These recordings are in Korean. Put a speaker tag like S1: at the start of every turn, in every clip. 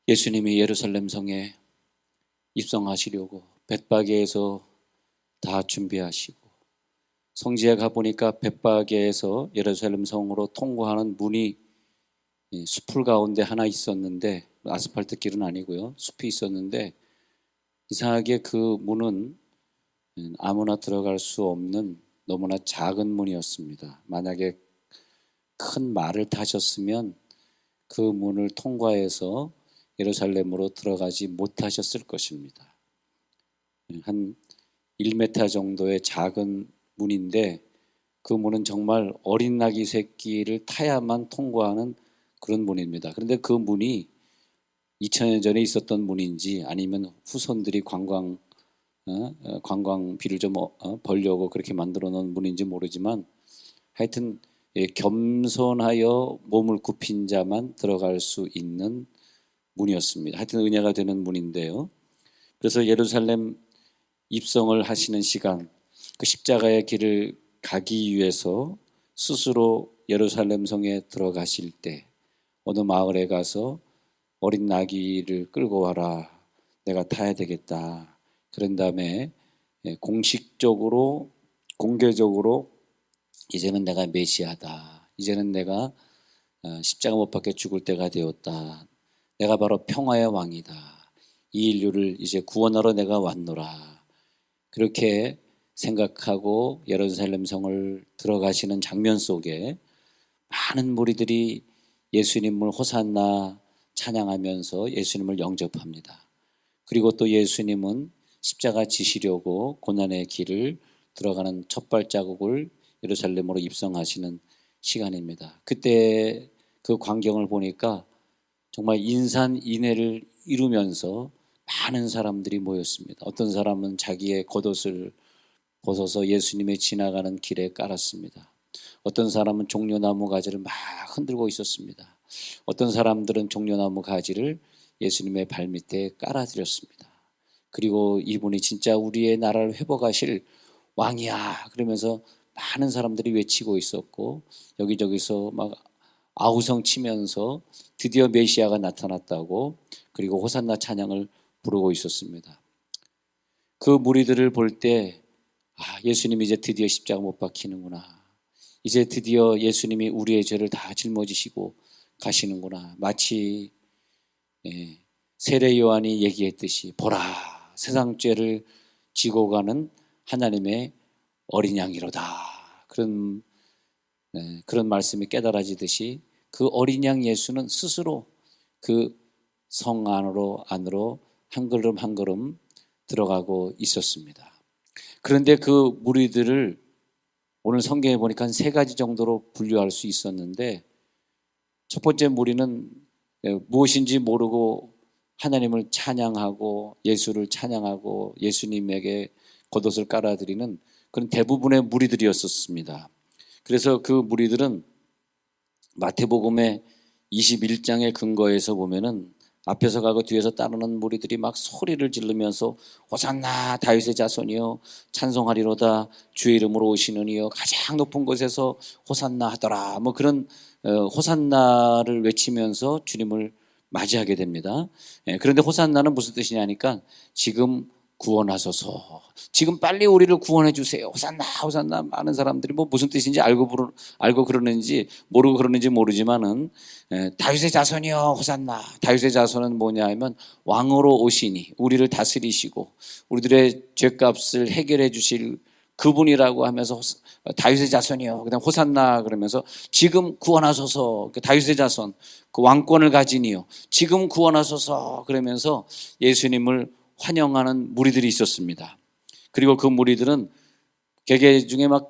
S1: 예수님이 예루살렘 성에 입성하시려고 벳바게에서 다 준비하시고 성지에 가보니까 벳바게에서 예루살렘 성으로 통과하는 문이 숲풀 가운데 하나 있었는데, 아스팔트 길은 아니고요, 숲이 있었는데 이상하게 그 문은 아무나 들어갈 수 없는 너무나 작은 문이었습니다. 만약에 큰 말을 타셨으면 그 문을 통과해서 예루살렘으로 들어가지 못하셨을 것입니다. 한 1m 정도의 작은 문인데 그 문은 정말 어린 나귀 새끼를 타야만 통과하는 그런 문입니다. 그런데 그 문이 2000년 전에 있었던 문인지 아니면 후손들이 관광비를 좀 벌려고 그렇게 만들어 놓은 문인지 모르지만 하여튼 겸손하여 몸을 굽힌 자만 들어갈 수 있는 문이었습니다. 하여튼 은혜가 되는 문인데요. 그래서 예루살렘 입성을 하시는 시간, 그 십자가의 길을 가기 위해서 스스로 예루살렘 성에 들어가실 때 어느 마을에 가서 어린 나귀를 끌고 와라, 내가 타야 되겠다. 그런 다음에 공식적으로 공개적으로 이제는 내가 메시아다, 이제는 내가 십자가 못 박혀 죽을 때가 되었다, 내가 바로 평화의 왕이다, 이 인류를 이제 구원하러 내가 왔노라, 그렇게 생각하고 예루살렘 성을 들어가시는 장면 속에 많은 무리들이 예수님을 호산나 찬양하면서 예수님을 영접합니다. 그리고 또 예수님은 십자가 지시려고 고난의 길을 들어가는 첫 발자국을 예루살렘으로 입성하시는 시간입니다. 그때 그 광경을 보니까 정말 인산인해를 이루면서 많은 사람들이 모였습니다. 어떤 사람은 자기의 겉옷을 벗어서 예수님의 지나가는 길에 깔았습니다. 어떤 사람은 종려나무 가지를 막 흔들고 있었습니다. 어떤 사람들은 종려나무 가지를 예수님의 발밑에 깔아드렸습니다. 그리고 이분이 진짜 우리의 나라를 회복하실 왕이야 그러면서 많은 사람들이 외치고 있었고, 여기저기서 막 아우성 치면서 드디어 메시아가 나타났다고, 그리고 호산나 찬양을 부르고 있었습니다. 그 무리들을 볼 때 예수님이 이제 드디어 십자가 못 박히는구나, 이제 드디어 예수님이 우리의 죄를 다 짊어지시고 가시는구나, 마치 세례 요한이 얘기했듯이 보라, 세상 죄를 지고 가는 하나님의 어린 양이로다, 그런 말씀이 깨달아지듯이 그 어린 양 예수는 스스로 그 성 안으로 한 걸음 한 걸음 들어가고 있었습니다. 그런데 그 무리들을 오늘 성경에 보니까 한 3가지 정도로 분류할 수 있었는데, 첫 번째 무리는 무엇인지 모르고 하나님을 찬양하고 예수를 찬양하고 예수님에게 겉옷을 깔아드리는 그런 대부분의 무리들이었습니다. 그래서 그 무리들은 마태복음의 21장의 근거에서 보면은 앞에서 가고 뒤에서 따르는 무리들이 막 소리를 지르면서 호산나 다윗의 자손이여 찬송하리로다, 주의 이름으로 오시는 이여 가장 높은 곳에서 호산나 하더라, 뭐 그런 호산나를 외치면서 주님을 맞이하게 됩니다. 그런데 호산나는 무슨 뜻이냐니까 지금 구원하소서, 지금 빨리 우리를 구원해 주세요, 호산나 호산나. 많은 사람들이 뭐 무슨 뜻인지 알고 그러는지 모르고 그러는지 모르지만은 다윗의 자손이여 호산나. 다윗의 자손은 뭐냐 하면 왕으로 오시니 우리를 다스리시고 우리들의 죄값을 해결해 주실 그분이라고 하면서 다윗의 자손이요, 그다음 호산나 그러면서 지금 구원하소서, 다윗의 자손 그 왕권을 가진 이요 지금 구원하소서 그러면서 예수님을 환영하는 무리들이 있었습니다. 그리고 그 무리들은 개개 중에 막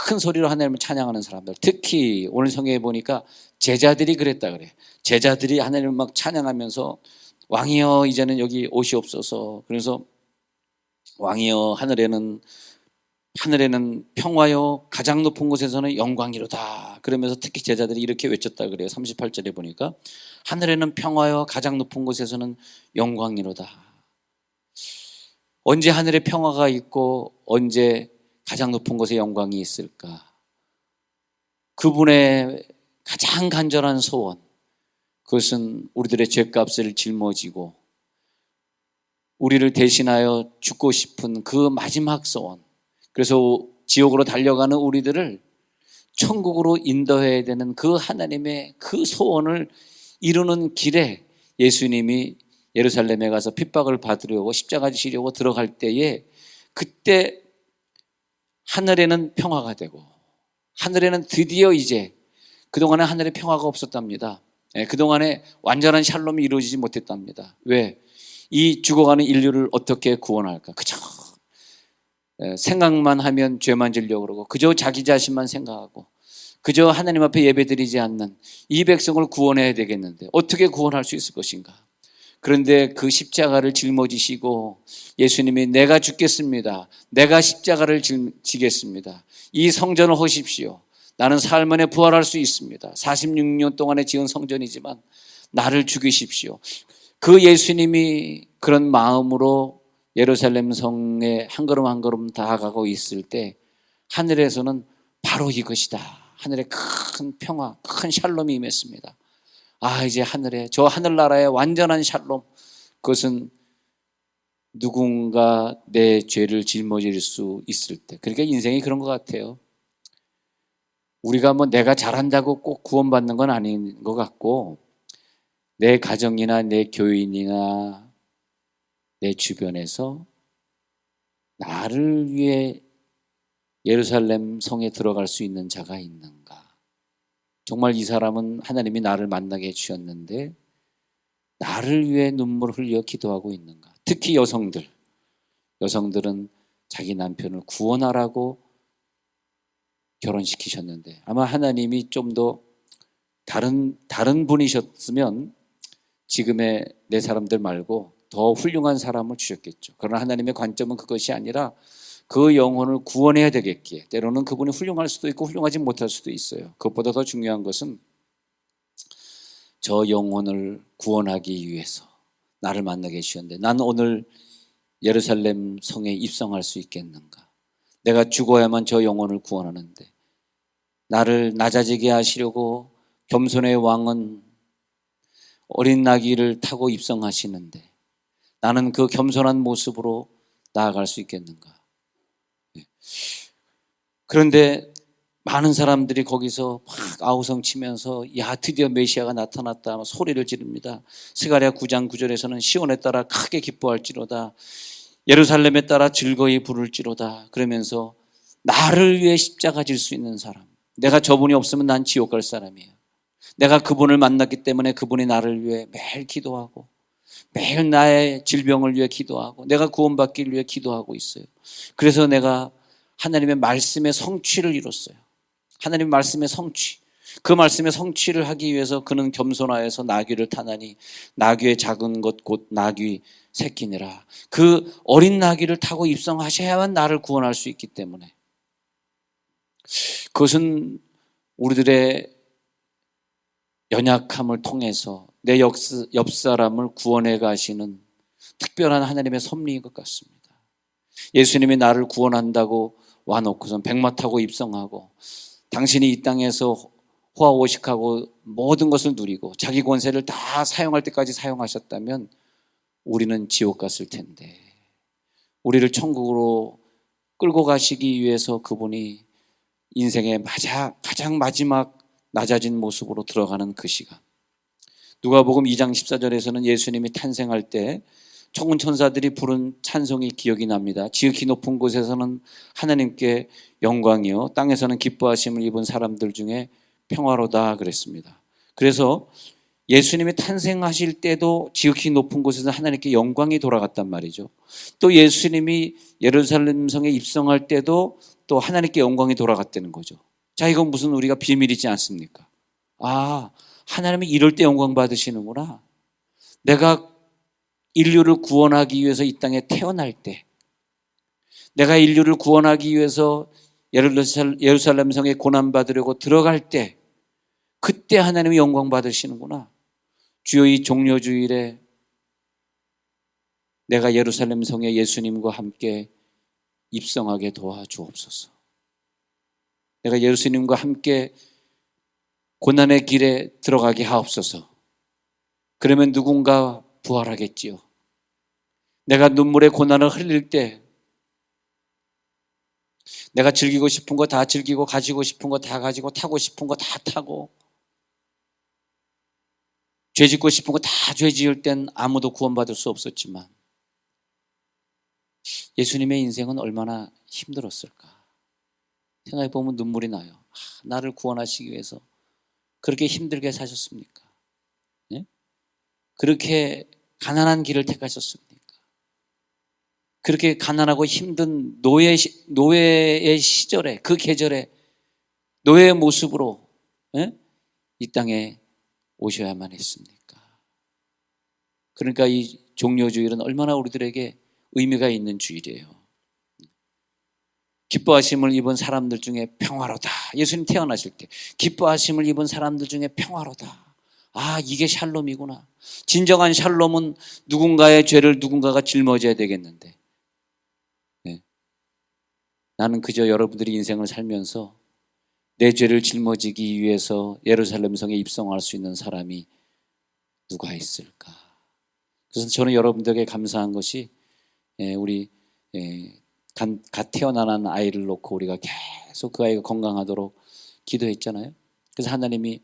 S1: 큰 소리로 하나님을 찬양하는 사람들, 특히 오늘 성경에 보니까 제자들이 그랬다 그래. 제자들이 하나님을 막 찬양하면서 왕이여 이제는 여기 오시옵소서, 그래서 왕이여 하늘에는 하늘에는 평화요 가장 높은 곳에서는 영광이로다. 그러면서 특히 제자들이 이렇게 외쳤다 그래요. 38절에 보니까 하늘에는 평화요 가장 높은 곳에서는 영광이로다. 언제 하늘에 평화가 있고 언제 가장 높은 곳에 영광이 있을까? 그분의 가장 간절한 소원, 그것은 우리들의 죄값을 짊어지고 우리를 대신하여 죽고 싶은 그 마지막 소원, 그래서 지옥으로 달려가는 우리들을 천국으로 인도해야 되는 그 하나님의 그 소원을 이루는 길에 예수님이 예루살렘에 가서 핍박을 받으려고 십자가 지시려고 들어갈 때에 그때 하늘에는 평화가 되고 하늘에는 드디어 이제 그동안에 하늘에 평화가 없었답니다. 그동안에 완전한 샬롬이 이루어지지 못했답니다. 왜? 이 죽어가는 인류를 어떻게 구원할까? 그저 생각만 하면 죄만 지려고 그러고 그저 자기 자신만 생각하고 그저 하나님 앞에 예배드리지 않는 이 백성을 구원해야 되겠는데 어떻게 구원할 수 있을 것인가? 그런데 그 십자가를 짊어지시고 예수님이 내가 죽겠습니다. 내가 십자가를 지겠습니다. 이 성전을 허십시오. 나는 삶 안에 부활할 수 있습니다. 46년 동안에 지은 성전이지만 나를 죽이십시오. 그 예수님이 그런 마음으로 예루살렘 성에 한 걸음 한 걸음 다가가고 있을 때 하늘에서는 바로 이것이다. 하늘에 큰 평화, 큰 샬롬이 임했습니다. 아, 이제 하늘에, 저 하늘나라의 완전한 샬롬, 그것은 누군가 내 죄를 짊어질 수 있을 때. 그러니까 인생이 그런 것 같아요. 우리가 뭐 내가 잘한다고 꼭 구원받는 건 아닌 것 같고, 내 가정이나 내 교인이나 내 주변에서 나를 위해 예루살렘 성에 들어갈 수 있는 자가 있는가? 정말 이 사람은 하나님이 나를 만나게 해주셨는데 나를 위해 눈물 흘려 기도하고 있는가? 특히 여성들은 자기 남편을 구원하라고 결혼시키셨는데 아마 하나님이 좀 더 다른 분이셨으면 지금의 내 사람들 말고 더 훌륭한 사람을 주셨겠죠. 그러나 하나님의 관점은 그것이 아니라 그 영혼을 구원해야 되겠기에 때로는 그분이 훌륭할 수도 있고 훌륭하지 못할 수도 있어요. 그것보다 더 중요한 것은 저 영혼을 구원하기 위해서 나를 만나게 해주셨는데 난 오늘 예루살렘 성에 입성할 수 있겠는가? 내가 죽어야만 저 영혼을 구원하는데 나를 낮아지게 하시려고 겸손의 왕은 어린 나귀를 타고 입성하시는데 나는 그 겸손한 모습으로 나아갈 수 있겠는가? 그런데 많은 사람들이 거기서 막 아우성 치면서 야 드디어 메시아가 나타났다 소리를 지릅니다. 스가랴 9장 9절에서는 시온에 따라 크게 기뻐할지로다 예루살렘에 따라 즐거이 부를지로다 그러면서 나를 위해 십자가 질 수 있는 사람, 내가 저분이 없으면 난 지옥 갈 사람이에요. 내가 그분을 만났기 때문에 그분이 나를 위해 매일 기도하고 매일 나의 질병을 위해 기도하고 내가 구원받기를 위해 기도하고 있어요. 그래서 내가 하나님의 말씀의 성취를 이뤘어요. 하나님의 말씀의 성취, 그 말씀의 성취를 하기 위해서 그는 겸손하여서 나귀를 타나니 나귀의 작은 것 곧 나귀 새끼니라. 그 어린 나귀를 타고 입성하셔야만 나를 구원할 수 있기 때문에 그것은 우리들의 연약함을 통해서 내 옆 사람을 구원해 가시는 특별한 하나님의 섭리인 것 같습니다. 예수님이 나를 구원한다고 와놓고선 백마 타고 입성하고 당신이 이 땅에서 호화오식하고 모든 것을 누리고 자기 권세를 다 사용할 때까지 사용하셨다면 우리는 지옥 갔을 텐데 우리를 천국으로 끌고 가시기 위해서 그분이 인생의 가장 마지막 낮아진 모습으로 들어가는 그 시간, 누가복음 2장 14절에서는 예수님이 탄생할 때 천군 천사들이 부른 찬송이 기억이 납니다. 지극히 높은 곳에서는 하나님께 영광이요 땅에서는 기뻐하심을 입은 사람들 중에 평화로다 그랬습니다. 그래서 예수님이 탄생하실 때도 지극히 높은 곳에서 하나님께 영광이 돌아갔단 말이죠. 또 예수님이 예루살렘 성에 입성할 때도 또 하나님께 영광이 돌아갔다는 거죠. 자, 이건 무슨 우리가 비밀이지 않습니까? 아, 하나님이 이럴 때 영광 받으시는구나. 내가 인류를 구원하기 위해서 이 땅에 태어날 때 내가 인류를 구원하기 위해서 예루살렘 성에 고난받으려고 들어갈 때 그때 하나님이 영광 받으시는구나. 주여 이 종려주일에 내가 예루살렘 성에 예수님과 함께 입성하게 도와주옵소서. 내가 예수님과 함께 고난의 길에 들어가게 하옵소서. 그러면 누군가 부활하겠지요. 내가 눈물의 고난을 흘릴 때 내가 즐기고 싶은 거 다 즐기고 가지고 싶은 거 다 가지고 타고 싶은 거 다 타고 죄 짓고 싶은 거 다 죄 지을 땐 아무도 구원받을 수 없었지만 예수님의 인생은 얼마나 힘들었을까 생각해 보면 눈물이 나요. 나를 구원하시기 위해서 그렇게 힘들게 사셨습니까? 네? 그렇게 가난한 길을 택하셨습니까? 그렇게 가난하고 힘든 노예의 시절에 그 계절에 노예의 모습으로 이 땅에 오셔야만 했습니까? 그러니까 이 종려주일은 얼마나 우리들에게 의미가 있는 주일이에요. 기뻐하심을 입은 사람들 중에 평화로다. 예수님 태어나실 때 기뻐하심을 입은 사람들 중에 평화로다. 아, 이게 샬롬이구나. 진정한 샬롬은 누군가의 죄를 누군가가 짊어져야 되겠는데 나는 그저 여러분들이 인생을 살면서 내 죄를 짊어지기 위해서 예루살렘 성에 입성할 수 있는 사람이 누가 있을까? 그래서 저는 여러분들에게 감사한 것이 우리 갓 태어난 아이를 놓고 우리가 계속 그 아이가 건강하도록 기도했잖아요. 그래서 하나님이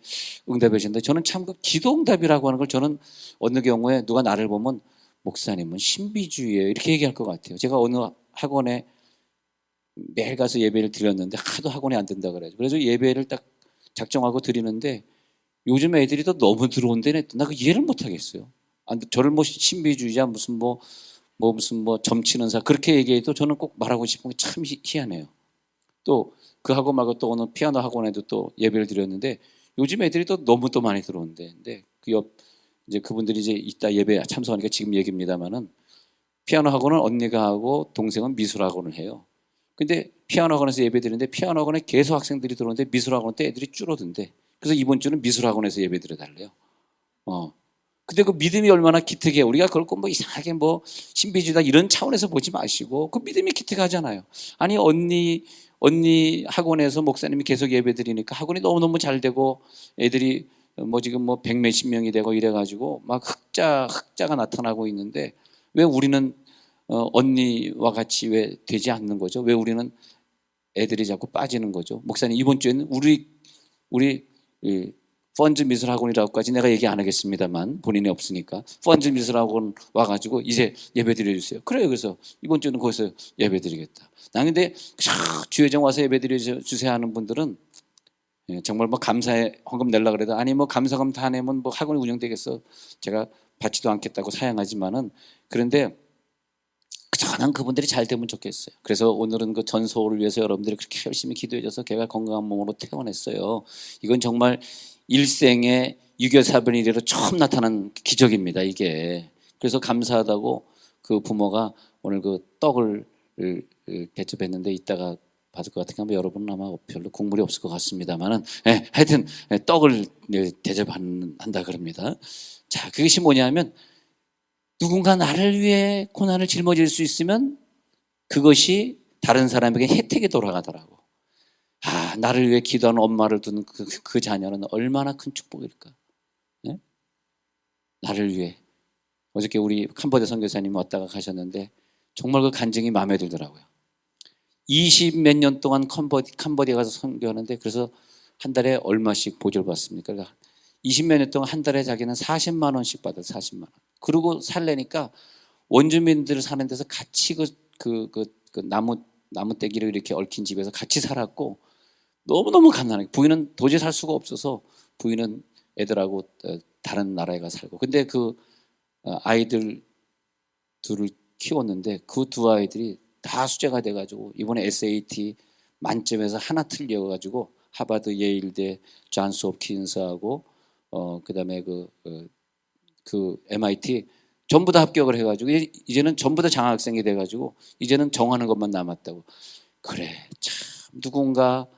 S1: 응답해 주셨는데 저는 참 그 기도 응답이라고 하는 걸 저는 어느 경우에 누가 나를 보면 목사님은 신비주의예요 이렇게 얘기할 것 같아요. 제가 어느 학원에 매일 가서 예배를 드렸는데 하도 학원이 안 된다 그래요. 그래서 예배를 딱 작정하고 드리는데 요즘 애들이 또 너무 들어온대네. 나 그 이해를 못 하겠어요. 저를 뭐 신비주의자 무슨 점치는 사 그렇게 얘기해도 저는 꼭 말하고 싶은 게 참 희한해요. 또 그 학원 말고 또 어느 피아노 학원에도 또 예배를 드렸는데 요즘 애들이 또 너무 또 많이 들어온대. 근데 그 옆 이제 그분들이 이제 이따 예배 참석하니까 지금 얘기입니다만은 피아노 학원은 언니가 하고 동생은 미술 학원을 해요. 근데 피아노 학원에서 예배 드리는데 피아노 학원에 계속 학생들이 들어오는데 미술 학원 때 애들이 줄어든대. 그래서 이번 주는 미술 학원에서 예배 드려달래요. 근데 그 믿음이 얼마나 기특해. 우리가 그걸 꼭 뭐 이상하게 뭐 신비주의다 이런 차원에서 보지 마시고 그 믿음이 기특하잖아요. 아니 언니 학원에서 목사님이 계속 예배 드리니까 학원이 너무너무 잘 되고 애들이 뭐 지금 뭐 100몇십 명이 되고 이래가지고 막 흑자가 나타나고 있는데 왜 우리는 언니와 같이 왜 되지 않는 거죠? 왜 우리는 애들이 자꾸 빠지는 거죠? 목사님 이번 주에는 우리 펀즈 미술학원이라고까지 내가 얘기 안 하겠습니다만 본인이 없으니까 펀즈 미술학원 와가지고 이제 예배 드려주세요. 그래요. 그래서 이번 주는 거기서 예배 드리겠다. 나 근데 주회장 와서 예배 드려주세요 하는 분들은 정말 뭐 감사의 헌금 내려고 그래도 아니 뭐 감사금 다 내면 뭐 학원이 운영되겠어. 제가 받지도 않겠다고 사양하지만은 그런데 저는 그분들이 잘 되면 좋겠어요. 그래서 오늘은 그 전소를 위해서 여러분들이 그렇게 열심히 기도해줘서 걔가 건강한 몸으로 태어났어요. 이건 정말 일생에 유교사변 이래로 처음 나타난 기적입니다. 이게. 그래서 감사하다고 그 부모가 오늘 그 떡을 대접했는데 이따가 받을 것 같으니까 여러분은 아마 별로 국물이 없을 것 같습니다만은 하여튼 떡을 대접한다 그럽니다. 자, 그것이 뭐냐면 누군가 나를 위해 고난을 짊어질 수 있으면 그것이 다른 사람에게 혜택이 돌아가더라고. 아, 나를 위해 기도하는 엄마를 둔 그 자녀는 얼마나 큰 축복일까. 네? 나를 위해. 어저께 우리 캄보디아 선교사님이 왔다가 가셨는데 정말 그 간증이 마음에 들더라고요. 20 몇 년 동안 캄보디아 가서 선교하는데 그래서 한 달에 얼마씩 보조를 받습니까? 그러니까 20 몇 년 동안 한 달에 자기는 40만 원씩 받아요. 40만 원. 그러고 살래니까 원주민들 사는 데서 같이 그 나무 떼기로 이렇게 얽힌 집에서 같이 살았고 너무너무 가난해. 부인은 도저히 살 수가 없어서 부인은 애들하고 다른 나라에 가 살고. 근데 그 아이들 둘을 키웠는데 그 두 아이들이 다 수재가 돼가지고 이번에 SAT 만점에서 하나 틀려가지고 하버드, 예일대, 존스 홉킨스하고 그다음에 그 MIT 전부 다 합격을 해가지고 이제는 전부 다 장학생이 돼가지고 이제는 정하는 것만 남았다고. 그래, 참 누군가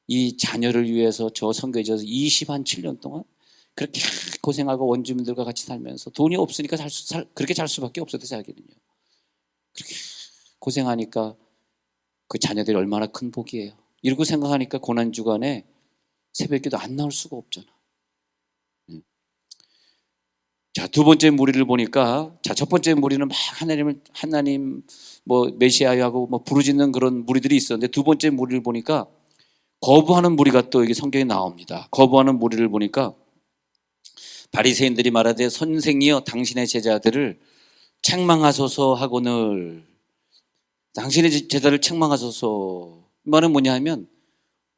S1: 이 자녀를 위해서 저 선교지에서 27년 동안 그렇게 고생하고 원주민들과 같이 살면서 돈이 없으니까 그렇게 살 수밖에 없었대, 자기는요. 그렇게 고생하니까 그 자녀들이 얼마나 큰 복이에요. 이러고 생각하니까 고난주간에 새벽기도 안 나올 수가 없잖아. 자, 두 번째 무리를 보니까, 자, 첫 번째 무리는 막 하나님 뭐 메시아하고 뭐 부르짖는 그런 무리들이 있었는데, 두 번째 무리를 보니까 거부하는 무리가 또 여기 성경에 나옵니다. 거부하는 무리를 보니까 바리새인들이 말하되 선생이여 당신의 제자들을 책망하소서 하고늘. 당신의 제자를 책망하소서. 이 말은 뭐냐 하면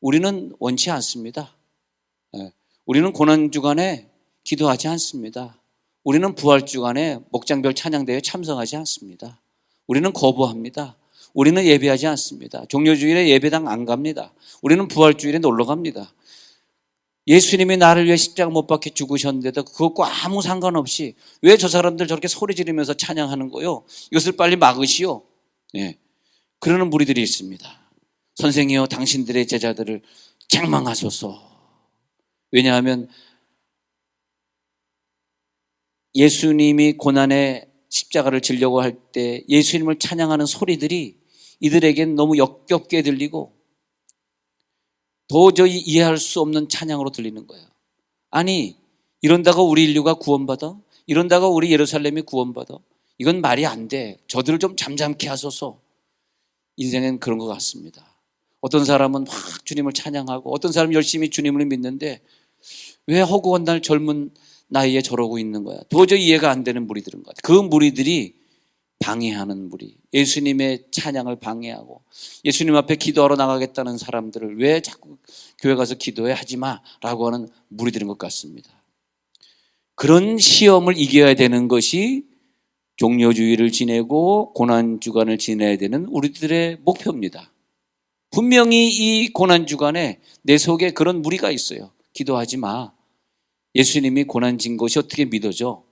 S1: 우리는 원치 않습니다. 우리는 고난주간에 기도하지 않습니다. 우리는 부활주간에 목장별 찬양대회에 참석하지 않습니다. 우리는 거부합니다. 우리는 예배하지 않습니다. 종료주일에 예배당 안 갑니다. 우리는 부활주일에 놀러 갑니다. 예수님이 나를 위해 십자가 못 박혀 죽으셨는데도 그것과 아무 상관없이 왜 저 사람들 저렇게 소리 지르면서 찬양하는 거요? 이것을 빨리 막으시오. 예. 그러는 무리들이 있습니다. 선생이여 당신들의 제자들을 책망하소서. 왜냐하면 예수님이 고난의 십자가를 지려고 할 때 예수님을 찬양하는 소리들이 이들에겐 너무 역겹게 들리고 도저히 이해할 수 없는 찬양으로 들리는 거예요. 아니, 이런다고 우리 인류가 구원받아? 이런다고 우리 예루살렘이 구원받아? 이건 말이 안 돼. 저들을 좀 잠잠케 하소서. 인생은 그런 것 같습니다. 어떤 사람은 확 주님을 찬양하고 어떤 사람은 열심히 주님을 믿는데 왜 허구한 날 젊은 나이에 저러고 있는 거야. 도저히 이해가 안 되는 무리들인 것 같아요. 그 무리들이 방해하는 무리, 예수님의 찬양을 방해하고 예수님 앞에 기도하러 나가겠다는 사람들을 왜 자꾸 교회 가서 기도해 하지마 라고 하는 무리들인 것 같습니다. 그런 시험을 이겨야 되는 것이 종료주의를 지내고 고난주간을 지내야 되는 우리들의 목표입니다. 분명히 이 고난주간에 내 속에 그런 무리가 있어요. 기도하지 마. 예수님이 고난 진 것이 어떻게 믿어져?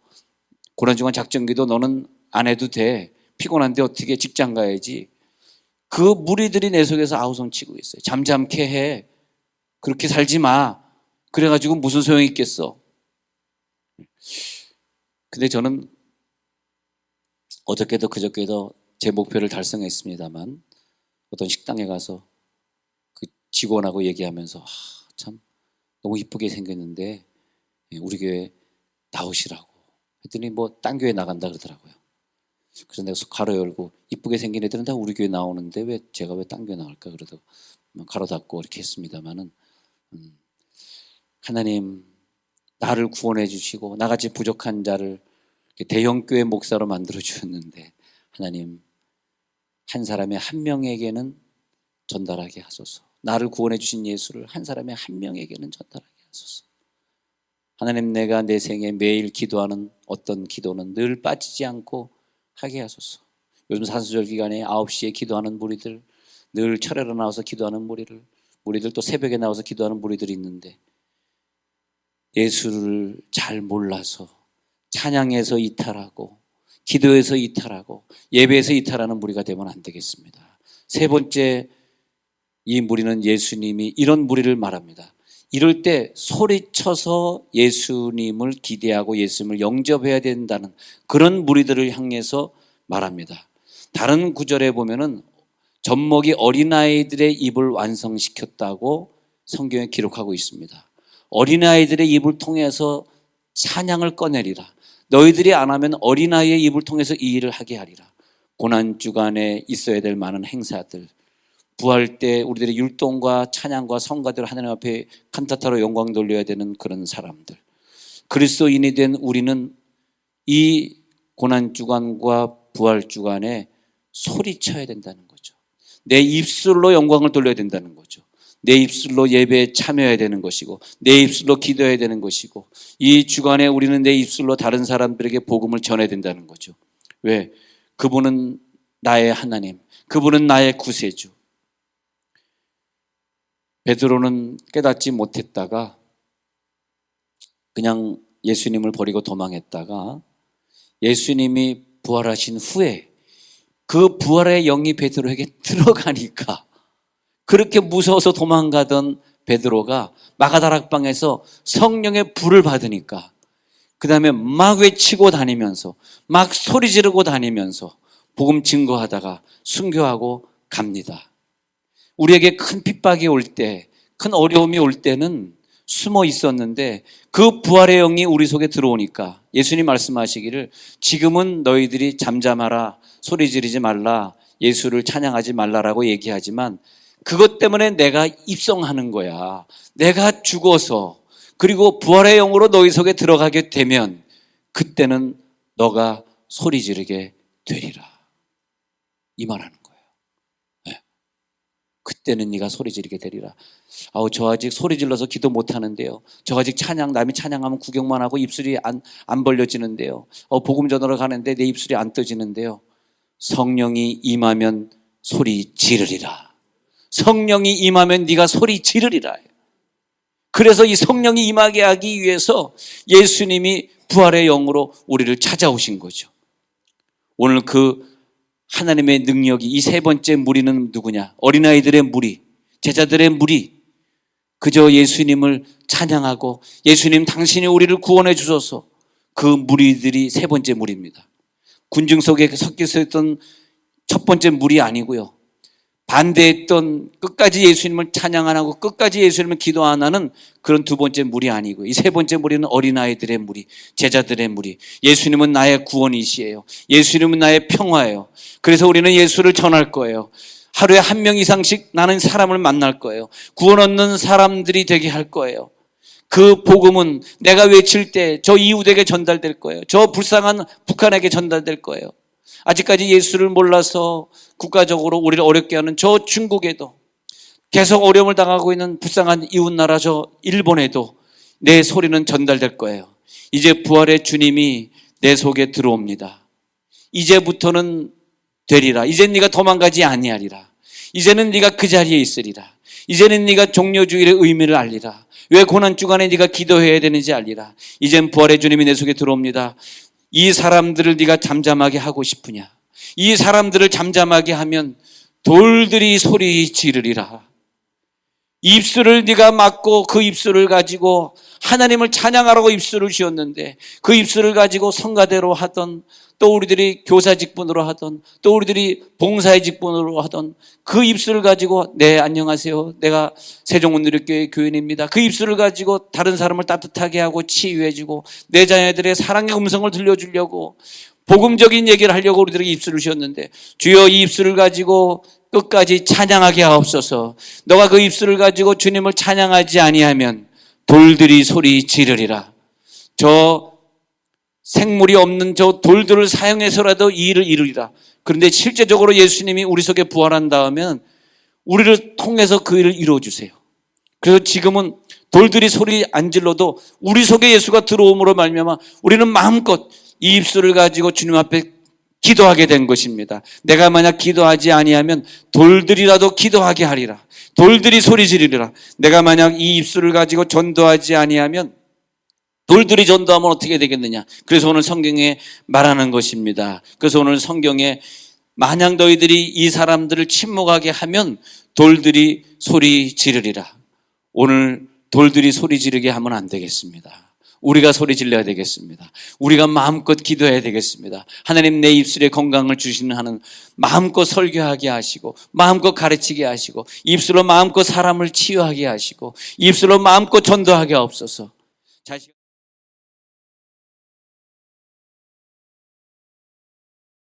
S1: 고난주간 작정기도 너는 안 해도 돼. 피곤한데 어떻게 직장 가야지. 그 무리들이 내 속에서 아우성치고 있어요. 잠잠케 해. 그렇게 살지 마. 그래가지고 무슨 소용이 있겠어. 근데 저는 어저께도 그저께도 제 목표를 달성했습니다만 어떤 식당에 가서 그 직원하고 얘기하면서 참 너무 이쁘게 생겼는데 우리 교회 나오시라고 했더니 뭐 딴 교회 나간다 그러더라고요. 그래서 내가 가로 열고 이쁘게 생긴 애들은 다 우리 교회 나오는데 왜 제가 왜 딴 교회 나갈까 그러다가 가로 닫고 이렇게 했습니다만은 하나님 나를 구원해 주시고 나같이 부족한 자를 대형 교회 목사로 만들어 주셨는데 하나님 한 사람의 한 명에게는 전달하게 하소서. 나를 구원해 주신 예수를 한 사람의 한 명에게는 전달하게 하소서. 하나님 내가 내 생에 매일 기도하는 어떤 기도는 늘 빠지지 않고 하게 하소서. 요즘 산수절 기간에 9시에 기도하는 무리들, 늘 철회로 나와서 기도하는 무리들 또 새벽에 나와서 기도하는 무리들이 있는데 예수를 잘 몰라서 찬양에서 이탈하고 기도에서 이탈하고 예배에서 이탈하는 무리가 되면 안 되겠습니다. 세 번째, 이 무리는 예수님이 이런 무리를 말합니다. 이럴 때 소리쳐서 예수님을 기대하고 예수님을 영접해야 된다는 그런 무리들을 향해서 말합니다. 다른 구절에 보면은 젖먹이 어린아이들의 입을 완성시켰다고 성경에 기록하고 있습니다. 어린아이들의 입을 통해서 찬양을 꺼내리라. 너희들이 안 하면 어린아이의 입을 통해서 이 일을 하게 하리라. 고난주간에 있어야 될 많은 행사들, 부활 때 우리들의 율동과 찬양과 성가대로 하나님 앞에 칸타타로 영광 돌려야 되는 그런 사람들, 그리스도인이 된 우리는 이 고난주간과 부활주간에 소리쳐야 된다는 거죠. 내 입술로 영광을 돌려야 된다는 거죠. 내 입술로 예배에 참여해야 되는 것이고 내 입술로 기도해야 되는 것이고 이 주간에 우리는 내 입술로 다른 사람들에게 복음을 전해야 된다는 거죠. 왜? 그분은 나의 하나님, 그분은 나의 구세주. 베드로는 깨닫지 못했다가 그냥 예수님을 버리고 도망했다가 예수님이 부활하신 후에 그 부활의 영이 베드로에게 들어가니까 그렇게 무서워서 도망가던 베드로가 마가다락방에서 성령의 불을 받으니까 그 다음에 막 외치고 다니면서 막 소리 지르고 다니면서 복음 증거하다가 순교하고 갑니다. 우리에게 큰 핍박이 올 때, 큰 어려움이 올 때는 숨어 있었는데 그 부활의 영이 우리 속에 들어오니까 예수님 말씀하시기를 지금은 너희들이 잠잠하라, 소리 지르지 말라, 예수를 찬양하지 말라라고 얘기하지만 그것 때문에 내가 입성하는 거야. 내가 죽어서 그리고 부활의 영으로 너희 속에 들어가게 되면 그때는 너가 소리 지르게 되리라. 이 말하는 거예요. 네. 그때는 네가 소리 지르게 되리라. 저 아직 소리 질러서 기도 못 하는데요. 저 아직 남이 찬양하면 구경만 하고 입술이 안 벌려지는데요. 복음 전하러 가는데 내 입술이 안 떠지는데요. 성령이 임하면 소리 지르리라. 성령이 임하면 네가 소리 지르리라. 그래서 이 성령이 임하게 하기 위해서 예수님이 부활의 영으로 우리를 찾아오신 거죠. 오늘 그 하나님의 능력이 이 세 번째 무리는 누구냐? 어린아이들의 무리, 제자들의 무리. 그저 예수님을 찬양하고 예수님 당신이 우리를 구원해 주셔서 그 무리들이 세 번째 무리입니다. 군중 속에 섞여서 있던 첫 번째 무리 아니고요. 반대했던 끝까지 예수님을 찬양 안 하고 끝까지 예수님을 기도 안 하는 그런 두 번째 무리 아니고 이 세 번째 무리는 어린아이들의 무리, 제자들의 무리. 예수님은 나의 구원이시에요. 예수님은 나의 평화예요. 그래서 우리는 예수를 전할 거예요. 하루에 한 명 이상씩 나는 사람을 만날 거예요. 구원 얻는 사람들이 되게 할 거예요. 그 복음은 내가 외칠 때 저 이웃에게 전달될 거예요. 저 불쌍한 북한에게 전달될 거예요. 아직까지 예수를 몰라서 국가적으로 우리를 어렵게 하는 저 중국에도 계속 어려움을 당하고 있는 불쌍한 이웃나라 저 일본에도 내 소리는 전달될 거예요. 이제 부활의 주님이 내 속에 들어옵니다. 이제부터는 되리라. 이젠 네가 도망가지 아니하리라. 이제는 네가 그 자리에 있으리라. 이제는 네가 종려주일의 의미를 알리라. 왜 고난주간에 네가 기도해야 되는지 알리라. 이젠 부활의 주님이 내 속에 들어옵니다. 이 사람들을 네가 잠잠하게 하고 싶으냐? 이 사람들을 잠잠하게 하면 돌들이 소리 지르리라. 입술을 네가 막고 그 입술을 가지고 하나님을 찬양하라고 입술을 쥐었는데 그 입술을 가지고 성가대로 하던 또 우리들이 교사 직분으로 하던 또 우리들이 봉사의 직분으로 하던 그 입술을 가지고 네 안녕하세요 내가 세종문누리교회 교인입니다. 그 입술을 가지고 다른 사람을 따뜻하게 하고 치유해주고 내 자녀들의 사랑의 음성을 들려주려고 복음적인 얘기를 하려고 우리들에게 입술을 쥐었는데 주여 이 입술을 가지고 끝까지 찬양하게 하옵소서. 너가 그 입술을 가지고 주님을 찬양하지 아니하면 돌들이 소리 지르리라. 저 생물이 없는 저 돌들을 사용해서라도 이 일을 이루리라. 그런데 실제적으로 예수님이 우리 속에 부활한 다음엔 우리를 통해서 그 일을 이루어주세요. 그래서 지금은 돌들이 소리 안 질러도 우리 속에 예수가 들어옴으로 말미암아 우리는 마음껏 이 입술을 가지고 주님 앞에 기도하게 된 것입니다. 내가 만약 기도하지 아니하면 돌들이라도 기도하게 하리라. 돌들이 소리 지르리라. 내가 만약 이 입술을 가지고 전도하지 아니하면 돌들이 전도하면 어떻게 되겠느냐. 그래서 오늘 성경에 말하는 것입니다. 그래서 오늘 성경에 만약 너희들이 이 사람들을 침묵하게 하면 돌들이 소리 지르리라. 오늘 돌들이 소리 지르게 하면 안 되겠습니다. 우리가 소리 질러야 되겠습니다. 우리가 마음껏 기도해야 되겠습니다. 하나님 내 입술에 건강을 주시는 하는 마음껏 설교하게 하시고 마음껏 가르치게 하시고 입술로 마음껏 사람을 치유하게 하시고 입술로 마음껏 전도하게 하옵소서.